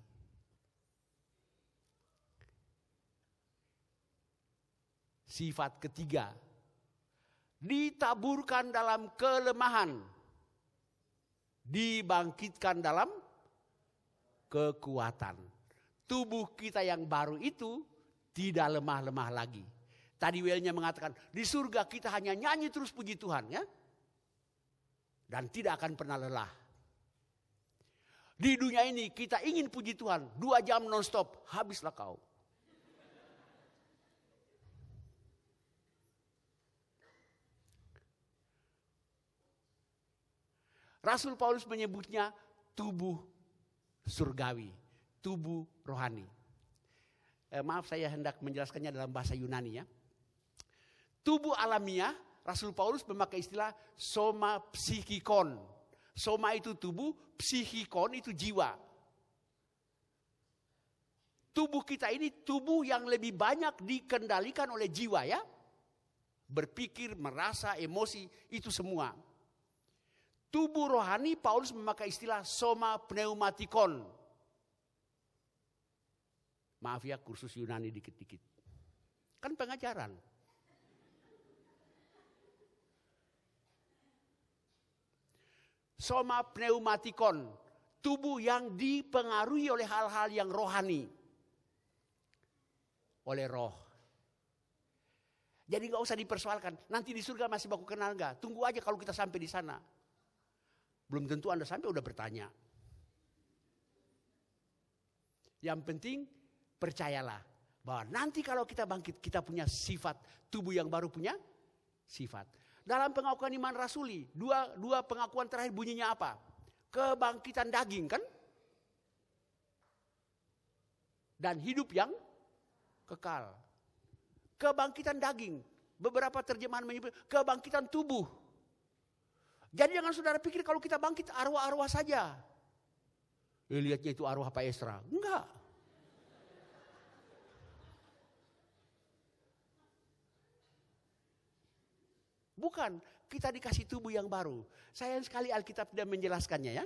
Sifat ketiga, ditaburkan dalam kelemahan, dibangkitkan dalam kekuatan. Tubuh kita yang baru itu tidak lemah-lemah lagi. Tadi Welnya mengatakan, di surga kita hanya nyanyi terus puji Tuhan ya. Dan tidak akan pernah lelah. Di dunia ini kita ingin puji Tuhan 2 jam non-stop, habislah kau. Rasul Paulus menyebutnya tubuh surgawi, tubuh rohani. Maaf saya hendak menjelaskannya dalam bahasa Yunani ya. Tubuh alamiah, Rasul Paulus memakai istilah soma psikikon. Soma itu tubuh, psikikon itu jiwa. Tubuh kita ini tubuh yang lebih banyak dikendalikan oleh jiwa ya. Berpikir, merasa, emosi, itu semua. Tubuh rohani Paulus memakai istilah soma pneumatikon. Maaf ya kursus Yunani dikit-dikit. Kan pengajaran. Soma pneumatikon, tubuh yang dipengaruhi oleh hal-hal yang rohani. Oleh roh. Jadi gak usah dipersoalkan, nanti di surga masih baku kenal gak? Tunggu aja kalau kita sampai di sana. Belum tentu Anda sampai udah bertanya. Yang penting percayalah bahwa nanti kalau kita bangkit, kita punya sifat, tubuh yang baru punya sifat. Dalam pengakuan iman rasuli, dua pengakuan terakhir bunyinya apa? Kebangkitan daging kan? Dan hidup yang kekal. Kebangkitan daging. Beberapa terjemahan menyebut kebangkitan tubuh. Jadi jangan saudara pikir kalau kita bangkit arwah-arwah saja. Lihatnya itu arwah Pak Esra. Enggak. Bukan, kita dikasih tubuh yang baru. Sayang sekali Alkitab tidak menjelaskannya ya.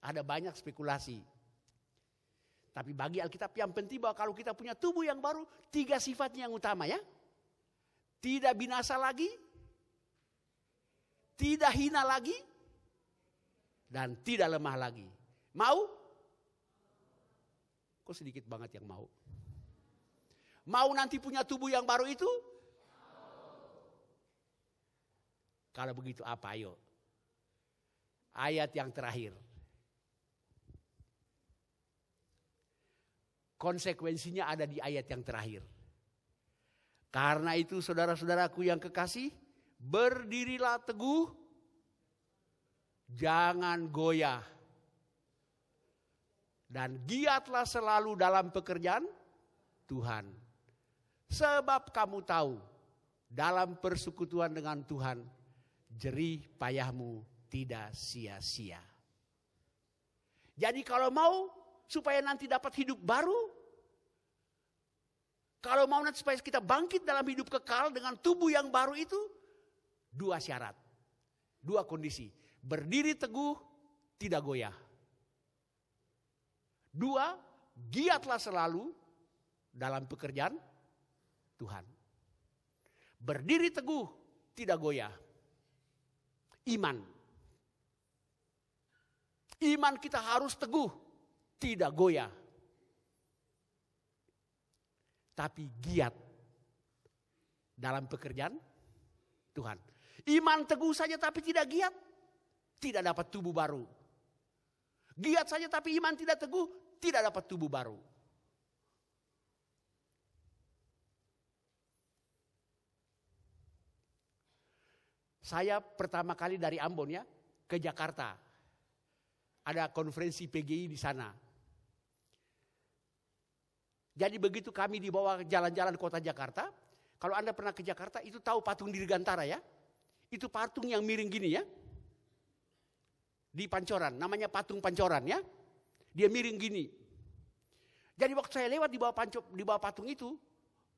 Ada banyak spekulasi. Tapi bagi Alkitab yang penting bahwa kalau kita punya tubuh yang baru, 3 sifatnya yang utama ya. Tidak binasa lagi, tidak hina lagi, dan tidak lemah lagi. Mau? Kok sedikit banget yang mau? Mau nanti punya tubuh yang baru itu? Kalau begitu apa ayo? Ayat yang terakhir. Konsekuensinya ada di ayat yang terakhir. Karena itu saudara-saudaraku yang kekasih, berdirilah teguh, jangan goyah. Dan giatlah selalu dalam pekerjaan Tuhan. Sebab kamu tahu, dalam persekutuan dengan Tuhan, jerih payahmu tidak sia-sia. Jadi kalau mau supaya nanti dapat hidup baru, kalau mau nanti supaya kita bangkit dalam hidup kekal dengan tubuh yang baru itu, 2 syarat, 2 kondisi. Berdiri teguh, tidak goyah. 2, giatlah selalu dalam pekerjaan Tuhan. Berdiri teguh, tidak goyah. Iman. Iman kita harus teguh, tidak goyah. Tapi giat dalam pekerjaan Tuhan. Iman teguh saja tapi tidak giat, tidak dapat tubuh baru. Giat saja tapi iman tidak teguh, tidak dapat tubuh baru. Saya pertama kali dari Ambon ya ke Jakarta. Ada konferensi PGI di sana. Jadi begitu kami dibawa jalan-jalan kota Jakarta, kalau Anda pernah ke Jakarta itu tahu patung Dirgantara ya? Itu patung yang miring gini ya. Di Pancoran, namanya patung Pancoran ya. Dia miring gini. Jadi waktu saya lewat di bawah patung itu,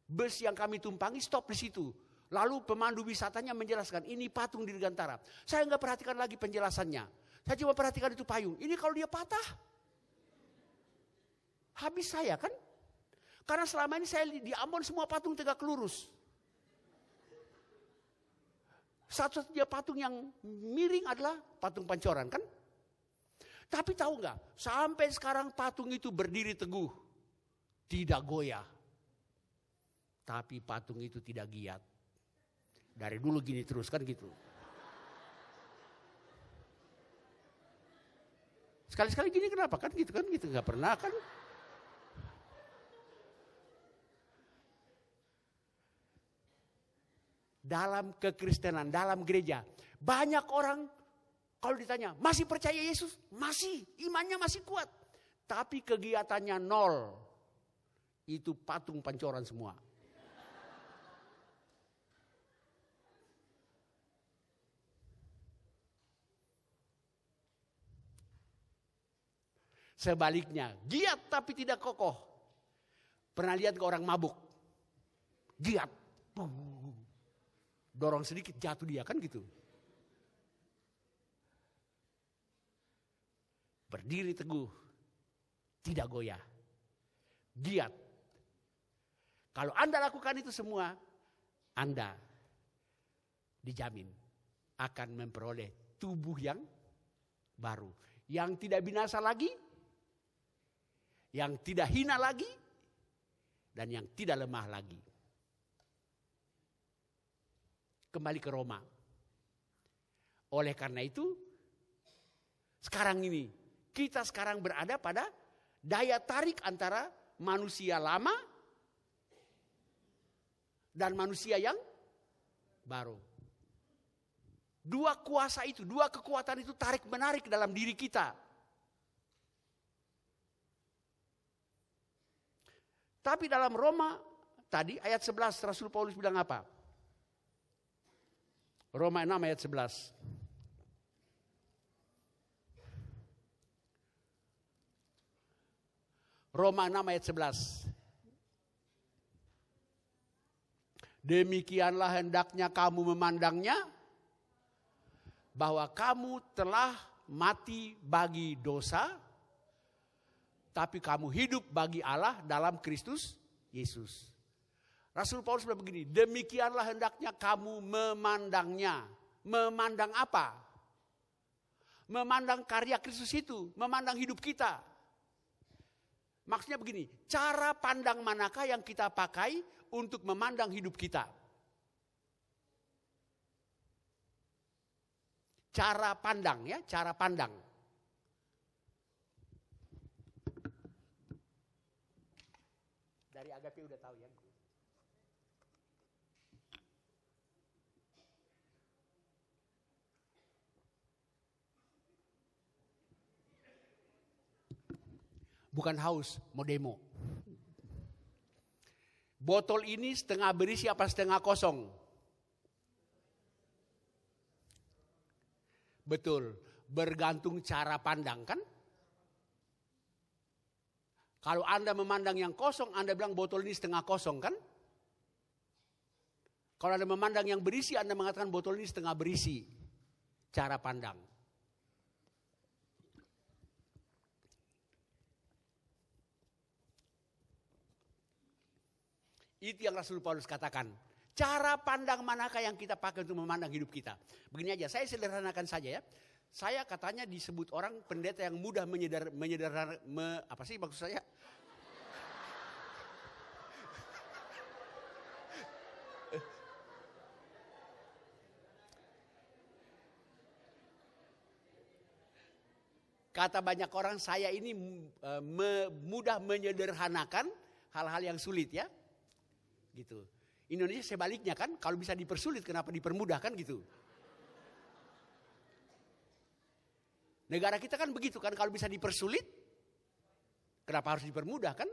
bus yang kami tumpangi stop di situ. Lalu pemandu wisatanya menjelaskan, ini patung Dirgantara. Saya nggak perhatikan lagi penjelasannya. Saya cuma perhatikan itu payung. Ini kalau dia patah, habis saya kan? Karena selama ini saya di Ambon semua patung tegak lurus. Satu-satunya patung yang miring adalah patung Pancoran kan? Tapi tahu nggak? Sampai sekarang patung itu berdiri teguh, tidak goyah. Tapi patung itu tidak giat. Dari dulu gini terus kan gitu. Sekali-sekali gini kenapa kan gitu nggak pernah kan? Dalam kekristenan, dalam gereja, banyak orang kalau ditanya masih percaya Yesus, masih imannya masih kuat, tapi kegiatannya nol. Itu patung Pancoran semua. Sebaliknya, giat tapi tidak kokoh. Pernah lihat ke orang mabuk? Giat. Dorong sedikit jatuh dia kan gitu. Berdiri teguh. Tidak goyah. Giat. Kalau Anda lakukan itu semua, Anda dijamin akan memperoleh tubuh yang baru. Yang tidak binasa lagi, yang tidak hina lagi, dan yang tidak lemah lagi. Kembali ke Roma. Oleh karena itu, sekarang ini, kita sekarang berada pada daya tarik antara manusia lama dan manusia yang baru. Dua kuasa itu, dua kekuatan itu tarik menarik dalam diri kita. Tapi dalam Roma tadi ayat 11 Rasul Paulus bilang apa? Roma 6 ayat 11. Roma 6 ayat 11. Demikianlah hendaknya kamu memandangnya, bahwa kamu telah mati bagi dosa, tapi kamu hidup bagi Allah dalam Kristus Yesus. Rasul Paulus bilang begini, demikianlah hendaknya kamu memandangnya. Memandang apa? Memandang karya Kristus itu, memandang hidup kita. Maksudnya begini, cara pandang manakah yang kita pakai untuk memandang hidup kita? Cara pandang ya, cara pandang. Dari Agape udah tahu ya. Bukan haus, mau demo. Botol ini setengah berisi apa setengah kosong? Betul, bergantung cara pandang kan? Kalau Anda memandang yang kosong, Anda bilang botol ini setengah kosong kan? Kalau Anda memandang yang berisi, Anda mengatakan botol ini setengah berisi. Cara pandang. Itu yang Rasul Paulus katakan. Cara pandang manakah yang kita pakai untuk memandang hidup kita? Begini aja, saya sederhanakan saja ya. Saya katanya disebut orang pendeta yang mudah apa sih maksud saya? Kata banyak orang, saya ini mudah menyederhanakan hal-hal yang sulit ya. Gitu. Indonesia sebaliknya kan, kalau bisa dipersulit kenapa dipermudah kan gitu. Negara kita kan begitu kan, kalau bisa dipersulit kenapa harus dipermudah kan?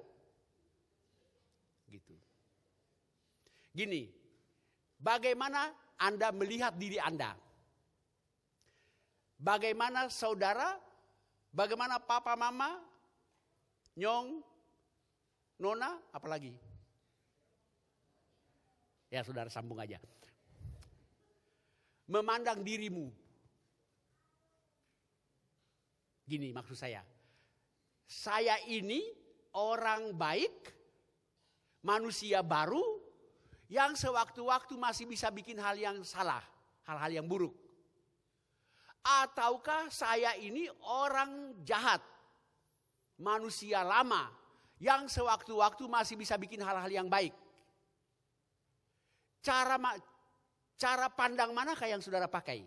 Gitu. Gini, bagaimana Anda melihat diri Anda? Bagaimana saudara, bagaimana papa mama, nyong, nona, apalagi? Ya saudara sambung aja. Memandang dirimu. Gini maksud saya. Saya ini orang baik, manusia baru, yang sewaktu-waktu masih bisa bikin hal yang salah, hal-hal yang buruk. Ataukah saya ini orang jahat, manusia lama, yang sewaktu-waktu masih bisa bikin hal-hal yang baik. Cara pandang manakah yang saudara pakai?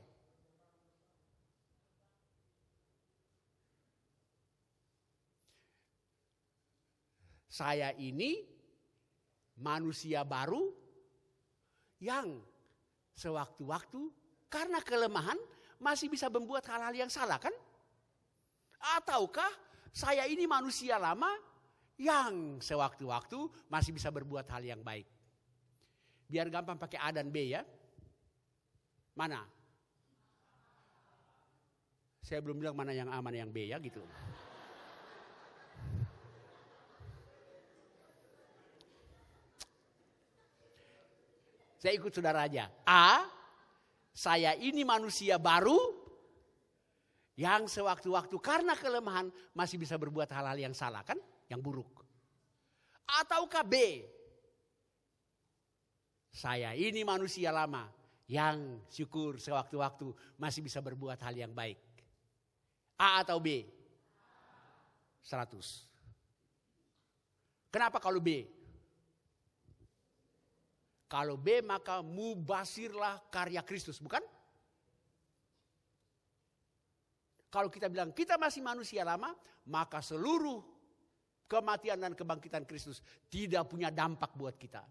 Saya ini manusia baru yang sewaktu-waktu karena kelemahan masih bisa membuat hal-hal yang salah kan? Ataukah saya ini manusia lama yang sewaktu-waktu masih bisa berbuat hal yang baik? Biar gampang pakai A dan B ya. Mana? Saya belum bilang mana yang A, mana yang B ya gitu. Saya ikut saudara aja. A, saya ini manusia baru yang sewaktu-waktu karena kelemahan masih bisa berbuat hal-hal yang salah kan? Yang buruk. Ataukah B, saya ini manusia lama yang syukur sewaktu-waktu masih bisa berbuat hal yang baik. A atau B? 100. Kenapa kalau B? Kalau B maka mubasirlah karya Kristus, bukan? Kalau kita bilang kita masih manusia lama, maka seluruh kematian dan kebangkitan Kristus tidak punya dampak buat kita.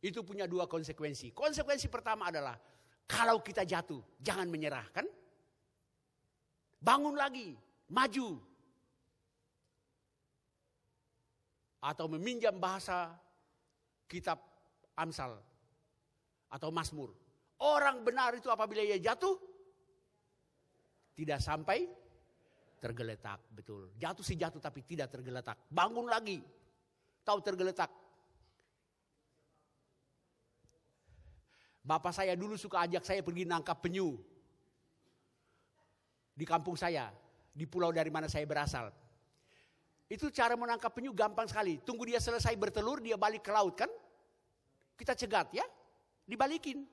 Itu punya dua konsekuensi. Konsekuensi pertama adalah kalau kita jatuh, jangan menyerah, kan? Bangun lagi, maju. Atau meminjam bahasa kitab Amsal atau Mazmur. Orang benar itu apabila ia jatuh, tidak sampai tergeletak, betul. Jatuh sih jatuh tapi tidak tergeletak. Bangun lagi. Tahu tergeletak. Bapak saya dulu suka ajak saya pergi nangkap penyu. Di kampung saya, di pulau dari mana saya berasal. Itu cara menangkap penyu gampang sekali. Tunggu dia selesai bertelur, dia balik ke laut kan. Kita cegat ya, dibalikin.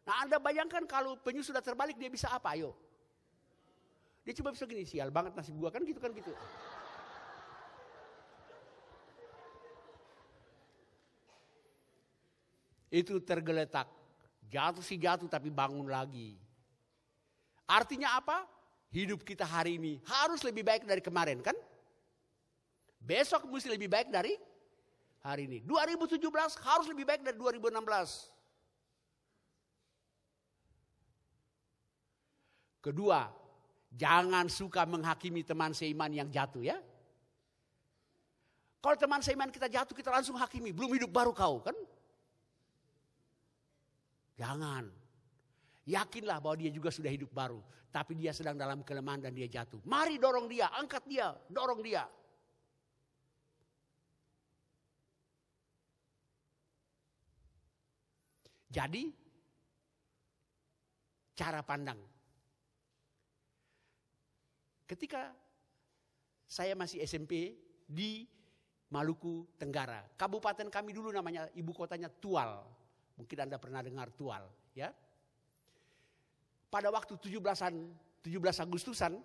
Nah Anda bayangkan kalau penyu sudah terbalik dia bisa apa, ayo. Dia cuma bisa gini, sial banget nasib gua kan gitu. Itu tergeletak. Jatuh sih jatuh tapi bangun lagi. Artinya apa? Hidup kita hari ini harus lebih baik dari kemarin kan? Besok mesti lebih baik dari hari ini. 2017 harus lebih baik dari 2016. Kedua, jangan suka menghakimi teman seiman yang jatuh ya. Kalau teman seiman kita jatuh kita langsung hakimi, belum hidup baru kau kan? Jangan. Yakinlah bahwa dia juga sudah hidup baru. Tapi dia sedang dalam kelemahan dan dia jatuh. Mari dorong dia, angkat dia, dorong dia. Jadi, cara pandang. Ketika saya masih SMP di Maluku Tenggara. Kabupaten kami dulu namanya, ibu kotanya Tual. Mungkin Anda pernah dengar Tual. Ya. Pada waktu 17 Agustusan,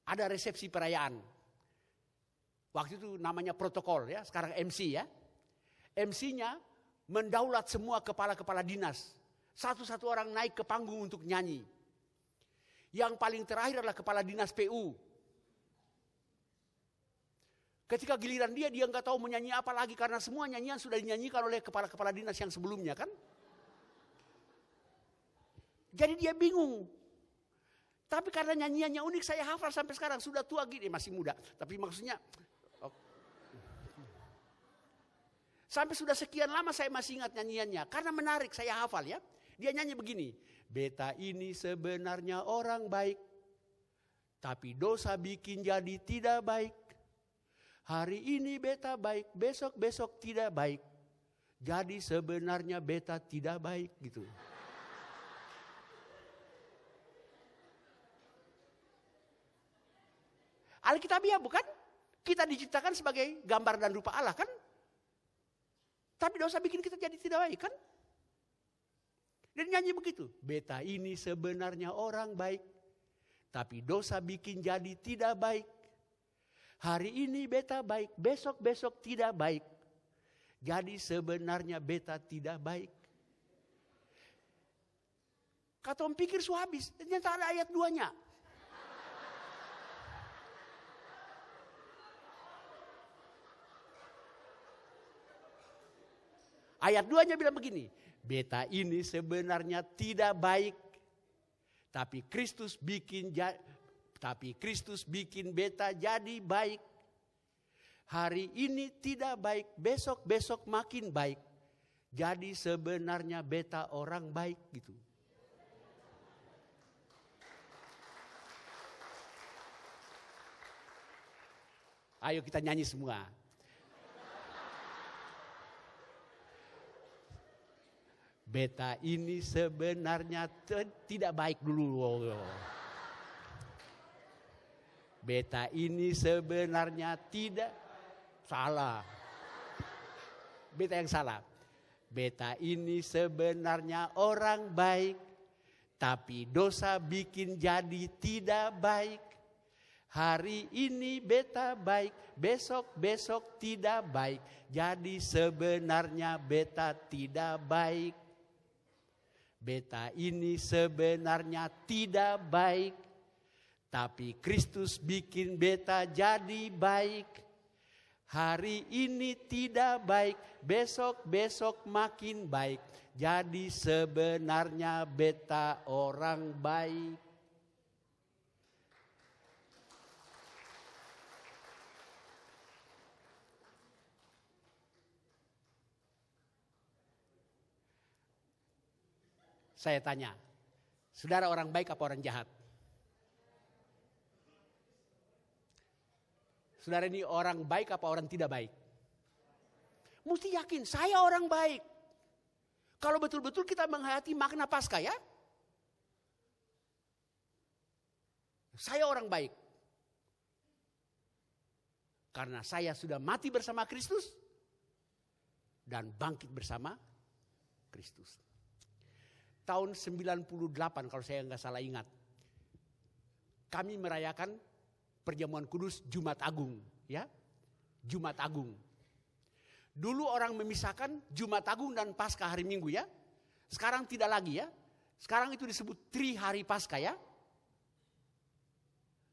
ada resepsi perayaan. Waktu itu namanya protokol ya, sekarang MC ya. MC-nya mendaulat semua kepala-kepala dinas. Satu-satu orang naik ke panggung untuk nyanyi. Yang paling terakhir adalah kepala dinas PU. Ketika giliran dia nggak tahu menyanyi apa lagi karena semua nyanyian sudah dinyanyikan oleh kepala-kepala dinas yang sebelumnya kan. Jadi dia bingung. Tapi karena nyanyiannya unik saya hafal sampai sekarang. Sudah tua gini, masih muda. Tapi maksudnya sampai sudah sekian lama saya masih ingat nyanyiannya. Karena menarik saya hafal ya. Dia nyanyi begini. Beta ini sebenarnya orang baik. Tapi dosa bikin jadi tidak baik. Hari ini beta baik, besok tidak baik. Jadi sebenarnya beta tidak baik gitu. Alkitabiah bukan? Kita diciptakan sebagai gambar dan rupa Allah kan? Tapi dosa bikin kita jadi tidak baik kan? Dan nyanyi begitu. Beta ini sebenarnya orang baik. Tapi dosa bikin jadi tidak baik. Hari ini beta baik, besok tidak baik. Jadi sebenarnya beta tidak baik. Kata om pikir su habis, ternyata ada ayat 2-nya. Ayat 2-nya bilang begini, beta ini sebenarnya tidak baik, tapi Kristus bikin beta jadi baik. Hari ini tidak baik, besok makin baik. Jadi sebenarnya beta orang baik gitu. Ayo kita nyanyi semua. Beta ini sebenarnya tidak baik dulu. Beta ini sebenarnya tidak salah. Beta yang salah. Beta ini sebenarnya orang baik. Tapi dosa bikin jadi tidak baik. Hari ini beta baik, besok tidak baik. Jadi sebenarnya beta tidak baik. Beta ini sebenarnya tidak baik. Tapi Kristus bikin beta jadi baik. Hari ini tidak baik, besok makin baik. Jadi sebenarnya beta orang baik. Saya tanya, saudara orang baik apa orang jahat? Saudara ini orang baik apa orang tidak baik? Mesti yakin, saya orang baik. Kalau betul-betul kita menghayati makna Paskah ya. Saya orang baik. Karena saya sudah mati bersama Kristus. Dan bangkit bersama Kristus. Tahun 98 kalau saya nggak salah ingat. Kami merayakan perjamuan kudus Jumat Agung. Ya, Jumat Agung. Dulu orang memisahkan Jumat Agung dan Paskah hari Minggu ya. Sekarang tidak lagi ya. Sekarang itu disebut Tri Hari Paskah ya.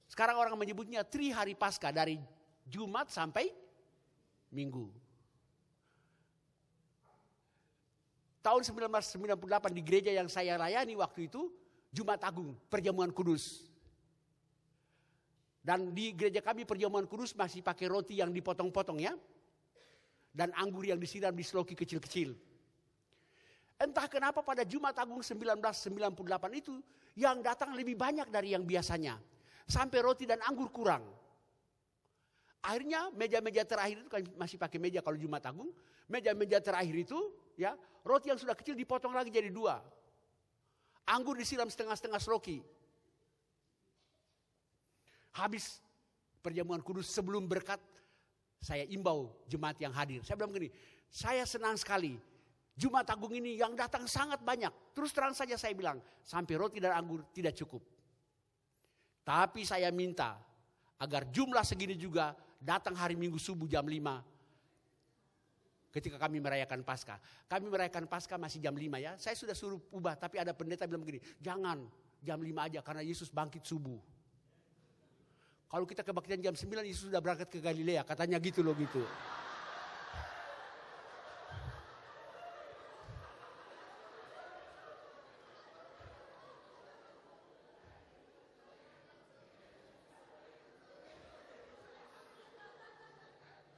Sekarang orang menyebutnya Tri Hari Paskah dari Jumat sampai Minggu. Tahun 1998 di gereja yang saya layani waktu itu Jumat Agung, perjamuan kudus. Dan di gereja kami perjamuan kudus masih pakai roti yang dipotong-potong ya. Dan anggur yang disiram di sloki kecil-kecil. Entah kenapa pada Jumat Agung 1998 itu yang datang lebih banyak dari yang biasanya. Sampai roti dan anggur kurang. Akhirnya meja-meja terakhir itu kan masih pakai meja kalau Jumat Agung. Meja-meja terakhir itu ya roti yang sudah kecil dipotong lagi jadi 2. Anggur disiram setengah-setengah sloki. Habis perjamuan kudus sebelum berkat. Saya imbau jemaat yang hadir. Saya bilang begini, saya senang sekali. Jumat Agung ini yang datang sangat banyak. Terus terang saja saya bilang, sampai roti dan anggur tidak cukup. Tapi saya minta agar jumlah segini juga datang hari Minggu subuh jam 5. Ketika kami merayakan Paskah. Kami merayakan Paskah masih jam 5 ya. Saya sudah suruh ubah, tapi ada pendeta bilang begini, jangan jam 5 aja karena Yesus bangkit subuh. Kalau kita kebaktian jam 9, Yesus sudah berangkat ke Galilea. Katanya gitu loh gitu.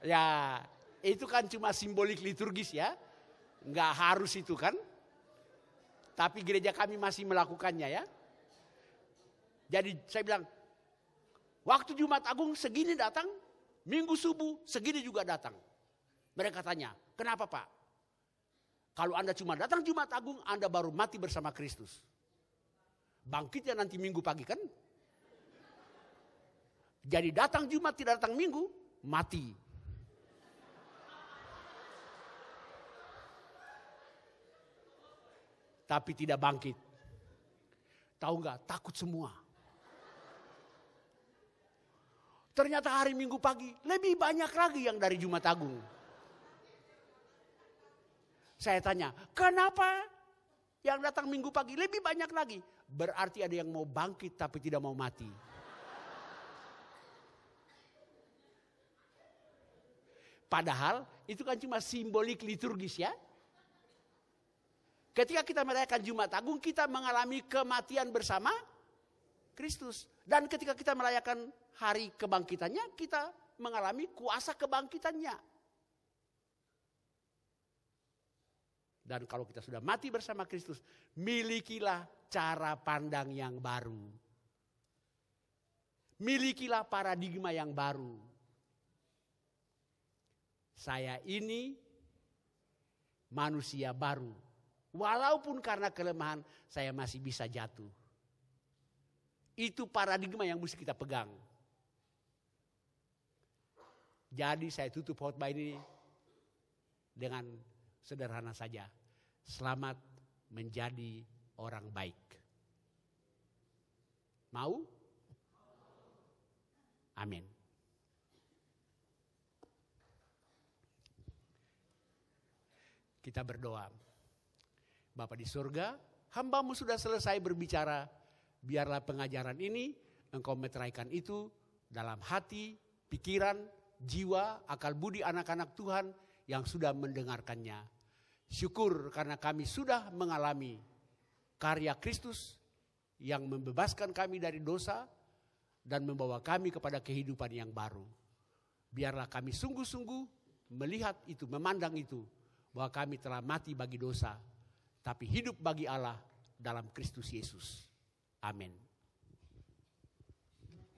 Ya, itu kan cuma simbolik liturgis ya. Nggak harus itu kan. Tapi gereja kami masih melakukannya ya. Jadi saya bilang, waktu Jumat Agung segini datang, Minggu subuh segini juga datang. Mereka tanya, kenapa Pak? Kalau Anda cuma datang Jumat Agung, Anda baru mati bersama Kristus. Bangkitnya nanti Minggu pagi kan? Jadi datang Jumat tidak datang Minggu, mati. Tapi tidak bangkit. Tahu nggak? Takut semua. Ternyata hari Minggu pagi lebih banyak lagi yang dari Jumat Agung. Saya tanya, kenapa yang datang Minggu pagi lebih banyak lagi? Berarti ada yang mau bangkit tapi tidak mau mati. Padahal itu kan cuma simbolik liturgis ya. Ketika kita merayakan Jumat Agung, kita mengalami kematian bersama Kristus. Dan ketika kita merayakan hari kebangkitannya, kita mengalami kuasa kebangkitannya. Dan kalau kita sudah mati bersama Kristus, milikilah cara pandang yang baru. Milikilah paradigma yang baru. Saya ini manusia baru. Walaupun karena kelemahan saya masih bisa jatuh. Itu paradigma yang mesti kita pegang. Jadi saya tutup khotbah ini dengan sederhana saja. Selamat menjadi orang baik. Mau? Amin. Kita berdoa. Bapa di surga, hamba-Mu sudah selesai berbicara. Biarlah pengajaran ini Engkau meteraikan itu dalam hati, pikiran, jiwa, akal budi anak-anak Tuhan yang sudah mendengarkannya. Syukur karena kami sudah mengalami karya Kristus yang membebaskan kami dari dosa dan membawa kami kepada kehidupan yang baru. Biarlah kami sungguh-sungguh melihat itu, memandang itu, bahwa kami telah mati bagi dosa, tapi hidup bagi Allah dalam Kristus Yesus. Amin.